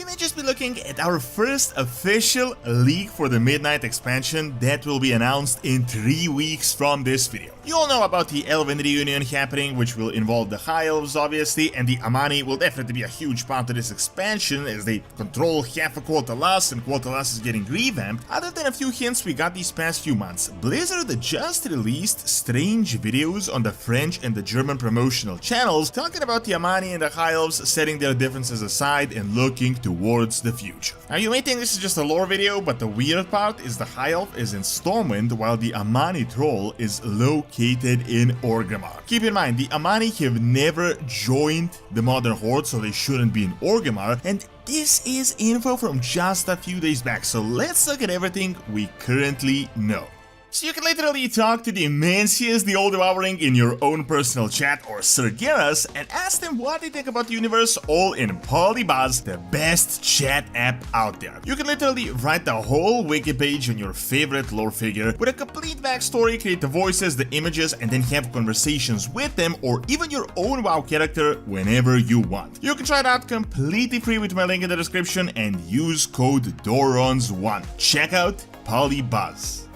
we may just be looking at our first official leak for the Midnight expansion that will be announced in 3 weeks from this video. You all know about the Elven reunion happening, which will involve the High Elves obviously, and the Amani will definitely be a huge part of this expansion as they control half of Quel'Thalas, and Quel'Thalas is getting revamped. Other than a few hints we got these past few months, Blizzard just released strange videos on the French and the German promotional channels talking about the Amani and the High Elves setting their differences aside and looking towards the future. Now you may think this is just a lore video, but the weird part is the High Elf is in Stormwind while the Amani troll is located in Orgrimmar. Keep in mind, the Amani have never joined the modern Horde, so they shouldn't be in Orgrimmar, and this is info from just a few days back, so let's look at everything we currently know. So you can literally talk to the Mencius, the All Devouring, in your own personal chat, or Sergeras, and ask them what they think about the universe, all in Polybuzz, the best chat app out there. You can literally write the whole wiki page on your favorite lore figure with a complete backstory, create the voices, the images, and then have conversations with them, or even your own WoW character whenever you want. You can try it out completely free with my link in the description and use code DORONS1. Check out Polybuzz.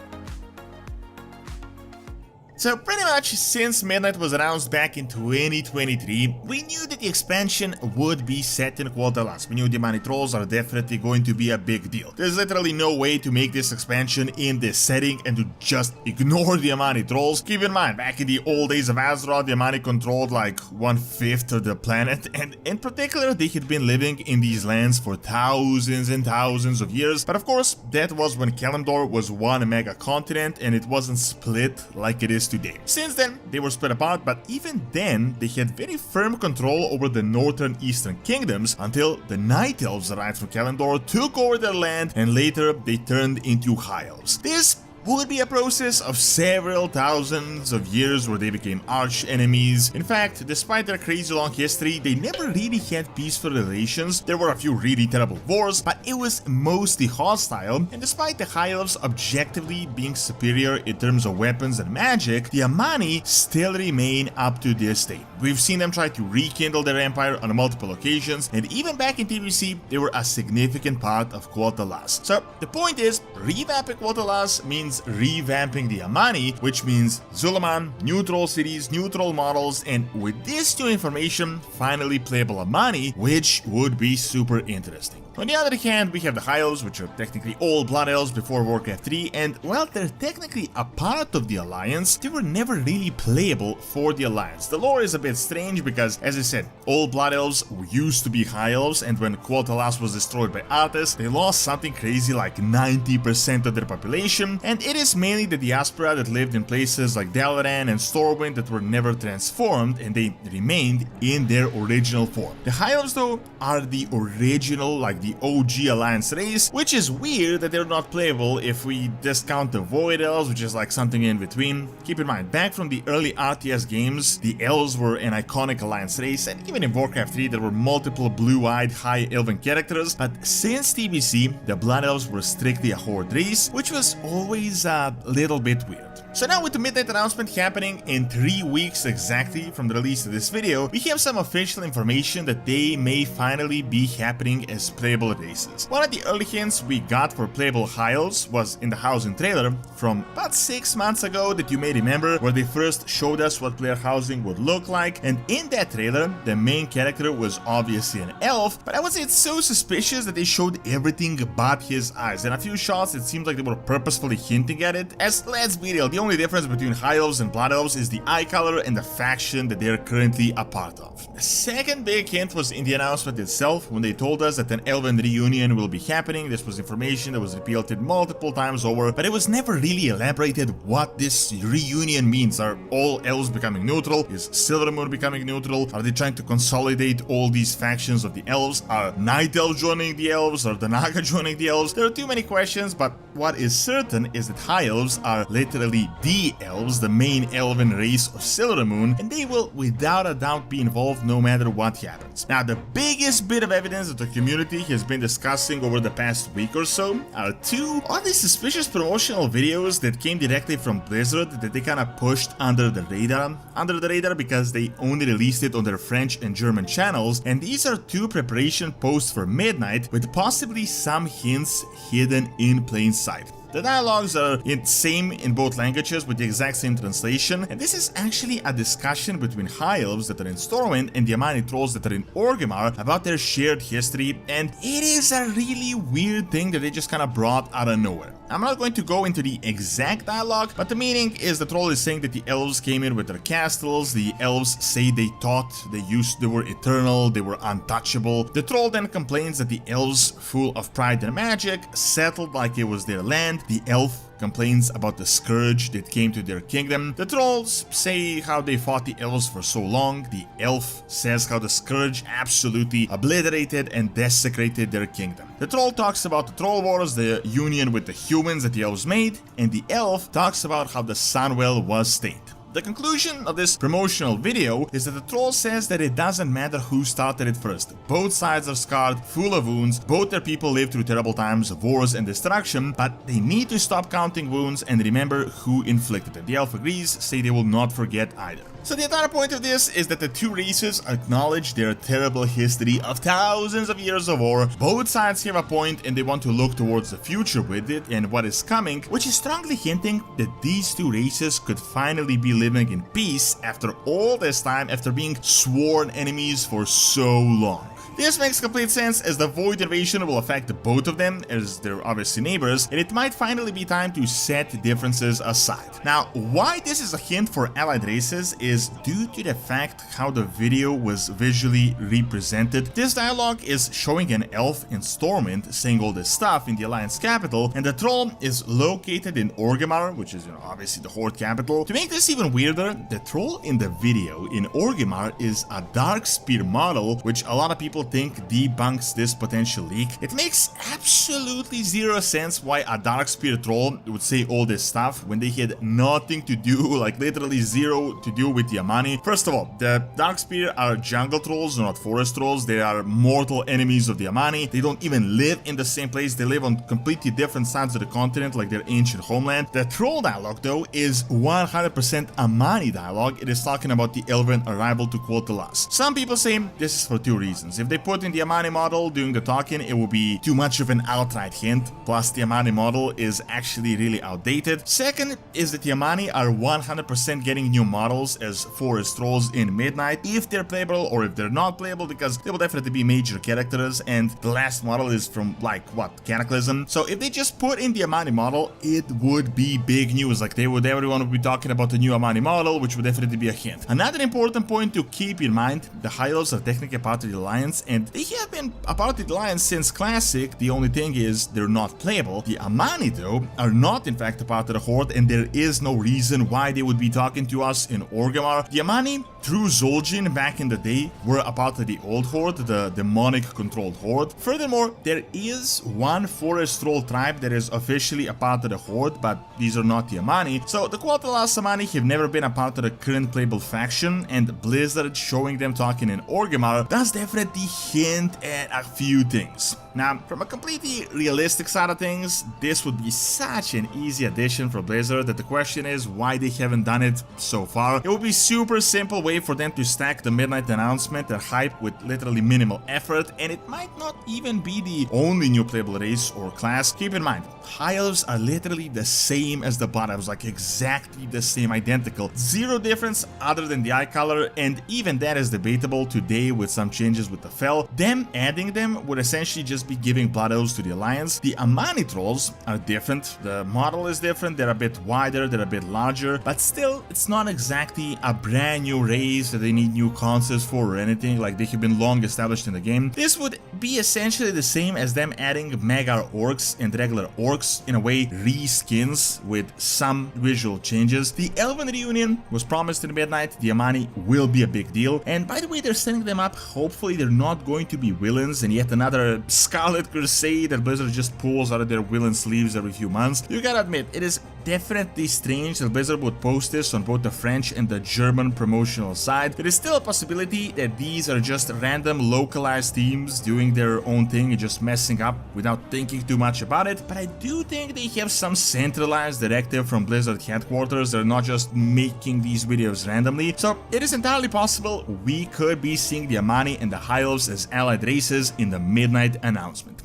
So pretty much since Midnight was announced back in 2023, we knew that the expansion would be set in Quel'Thalas. We knew the Amani trolls are definitely going to be a big deal. There's literally no way to make this expansion in this setting and to just ignore the Amani trolls. Keep in mind, back in the old days of Azeroth, the Amani controlled like 1/5 of the planet, and in particular they had been living in these lands for thousands and thousands of years. But of course, that was when Kalimdor was one mega continent and it wasn't split like it is today. Since then, they were split apart, but even then, they had very firm control over the northern eastern kingdoms until the Night Elves arrived from Kalimdor, took over their land, and later they turned into High Elves. This would be a process of several thousands of years where they became arch enemies. In fact, despite their crazy long history, they never really had peaceful relations. There were a few really terrible wars, but it was mostly hostile, and despite the High Elves objectively being superior in terms of weapons and magic, the Amani still remain up to this day. We've seen them try to rekindle their empire on multiple occasions, and even back in TBC, they were a significant part of Quel'Thalas. So the point is, revamping Quel'Thalas means revamping the Amani, which means Zulaman, new troll cities, new troll models, and with this new information, finally playable Amani, which would be super interesting. On the other hand, we have the High Elves, which are technically all Blood Elves before Warcraft 3, and while they're technically a part of the Alliance, they were never really playable for the Alliance. The lore is a bit strange because, as I said, all Blood Elves used to be High Elves, and when Quel'Thalas was destroyed by Arthas, they lost something crazy like 90% of their population, and it is mainly the diaspora that lived in places like Dalaran and Stormwind that were never transformed, and they remained in their original form. The High Elves, though, are the original, like the OG Alliance race, which is weird that they're not playable if we discount the Void Elves, which is like something in between. Keep in mind, back from the early RTS games, the Elves were an iconic Alliance race, and even in Warcraft 3 there were multiple blue-eyed high elven characters, but since TBC, the Blood Elves were strictly a Horde race, which was always a little bit weird. So now with the Midnight announcement happening in 3 weeks exactly from the release of this video, we have some official information that they may finally be happening as playable races. One of the early hints we got for playable High Elves was in the housing trailer from about 6 months ago that you may remember, where they first showed us what player housing would look like, and in that trailer, the main character was obviously an elf, but I would say it's so suspicious that they showed everything but his eyes. In a few shots, it seems like they were purposefully hinting at it, as let's be real, the only difference between High Elves and Blood Elves is the eye color and the faction that they're currently a part of. The second big hint was in the announcement itself, when they told us that an Elven reunion will be happening. This was information that was repeated multiple times over, but it was never really elaborated what this reunion means. Are all Elves becoming neutral? Is Silvermoon becoming neutral? Are they trying to consolidate all these factions of the Elves? Are Night Elves joining the Elves? Are the Naga joining the Elves? There are too many questions, but what is certain is that High Elves are literally the Elves, the main elven race of Silver Moon, and they will without a doubt be involved no matter what happens. Now, the biggest bit of evidence that the community has been discussing over the past week or so are two oddly suspicious promotional videos that came directly from Blizzard that they kind of pushed under the radar because they only released it on their French and German channels, and these are two preparation posts for Midnight with possibly some hints hidden in plain sight. The dialogues are same in both languages with the exact same translation, and this is actually a discussion between High Elves that are in Stormwind and the Amani trolls that are in Orgrimmar about their shared history, and it is a really weird thing that they just kind of brought out of nowhere. I'm not going to go into the exact dialogue, but the meaning is the troll is saying that the elves came in with their castles, the elves say they thought they were eternal, they were untouchable. The troll then complains that the elves, full of pride and magic, settled like it was their land. The elf complains about the scourge that came to their kingdom. The trolls say how they fought the elves for so long. The elf says how the scourge absolutely obliterated and desecrated their kingdom. The troll talks about the troll wars, the union with the humans that the elves made, and the elf talks about how the Sunwell was stained. The conclusion of this promotional video is that the troll says that it doesn't matter who started it first. Both sides are scarred, full of wounds, both their people lived through terrible times, wars and destruction, but they need to stop counting wounds and remember who inflicted them. The elf agrees, say they will not forget either. So the entire point of this is that the two races acknowledge their terrible history of thousands of years of war. Both sides have a point and they want to look towards the future with it and what is coming, which is strongly hinting that these two races could finally be living in peace after all this time, after being sworn enemies for so long. This makes complete sense as the Void invasion will affect both of them as they're obviously neighbors, and it might finally be time to set differences aside. Now, why this is a hint for allied races is due to the fact how the video was visually represented. This dialogue is showing an elf in Stormwind saying all this stuff in the Alliance capital, and the troll is located in Orgrimmar, which is obviously the Horde capital. To make this even weirder, the troll in the video in Orgrimmar is a Darkspear model, which a lot of people think debunks this potential leak. It makes absolutely zero sense why a Darkspear troll would say all this stuff when they had nothing to do, like literally zero to do with the Amani. First of all, the Darkspear are jungle trolls, not forest trolls. They are mortal enemies of the Amani. They don't even live in the same place. They live on completely different sides of the continent, like their ancient homeland. The troll dialogue, though, is 100% Amani dialogue. It is talking about the elven arrival to Quel'Thalas. Some people say this is for two reasons. If they put in the Amani model doing the talking, it will be too much of an outright hint, plus the Amani model is actually really outdated. Second is that the Amani are 100% getting new models as forest trolls in Midnight, if they're playable or if they're not playable, because they will definitely be major characters, and the last model is from, like, what, Cataclysm? So if they just put in the Amani model, it would be big news, like everyone would be talking about the new Amani model, which would definitely be a hint. Another important point to keep in mind, the High Elves are technically part of the Alliance, and they have been a part of the Alliance since Classic. The only thing is they're not playable. The Amani, though, are not in fact a part of the Horde, and there is no reason why they would be talking to us in Orgrimmar. The Amani, through Zul'jin back in the day, were a part of the old Horde, the demonic-controlled Horde. Furthermore, there is one forest troll tribe that is officially a part of the Horde, but these are not the Amani. So the Quel'Thalas Amani have never been a part of the current playable faction, and Blizzard showing them talking in Orgrimmar does definitely hint at a few things. Now, from a completely realistic side of things, this would be such an easy addition for Blizzard that the question is why they haven't done it so far. It would be super simple way for them to stack the Midnight announcement and hype with literally minimal effort, and it might not even be the only new playable race or class. Keep in mind, High Elves are literally the same as the Blood Elves, like exactly the same, identical. Zero difference other than the eye color, and even that is debatable today with some changes with the Fel. Them adding them would essentially just be giving Blood Elves to the Alliance. The Amani trolls are different. The model is different. They're a bit wider, they're a bit larger, but still, it's not exactly a brand new race that they need new concepts for or anything. Like, they have been long established in the game. This would be essentially the same as them adding Mega Orcs and regular Orcs, in a way reskins with some visual changes. The Elven reunion was promised in Midnight. The Amani will be a big deal, and by the way they're setting them up, hopefully they're not going to be villains and yet another Scarlet Crusade that Blizzard just pulls out of their villain sleeves every few months. You gotta admit, it is definitely strange that Blizzard would post this on both the French and the German promotional side. There is still a possibility that these are just random localized teams doing their own thing and just messing up without thinking too much about it, but I do think they have some centralized directive from Blizzard headquarters. They're not just making these videos randomly, so it is entirely possible we could be seeing the Amani and the High Elves as allied races in the midnight announcement.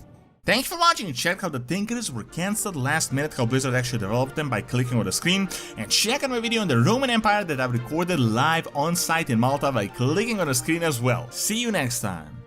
Thanks for watching. Check out the Thinkers were cancelled last minute, how Blizzard actually developed them by clicking on the screen, and check out my video on the Roman Empire that I've recorded live on site in Malta by clicking on the screen as well. See you next time.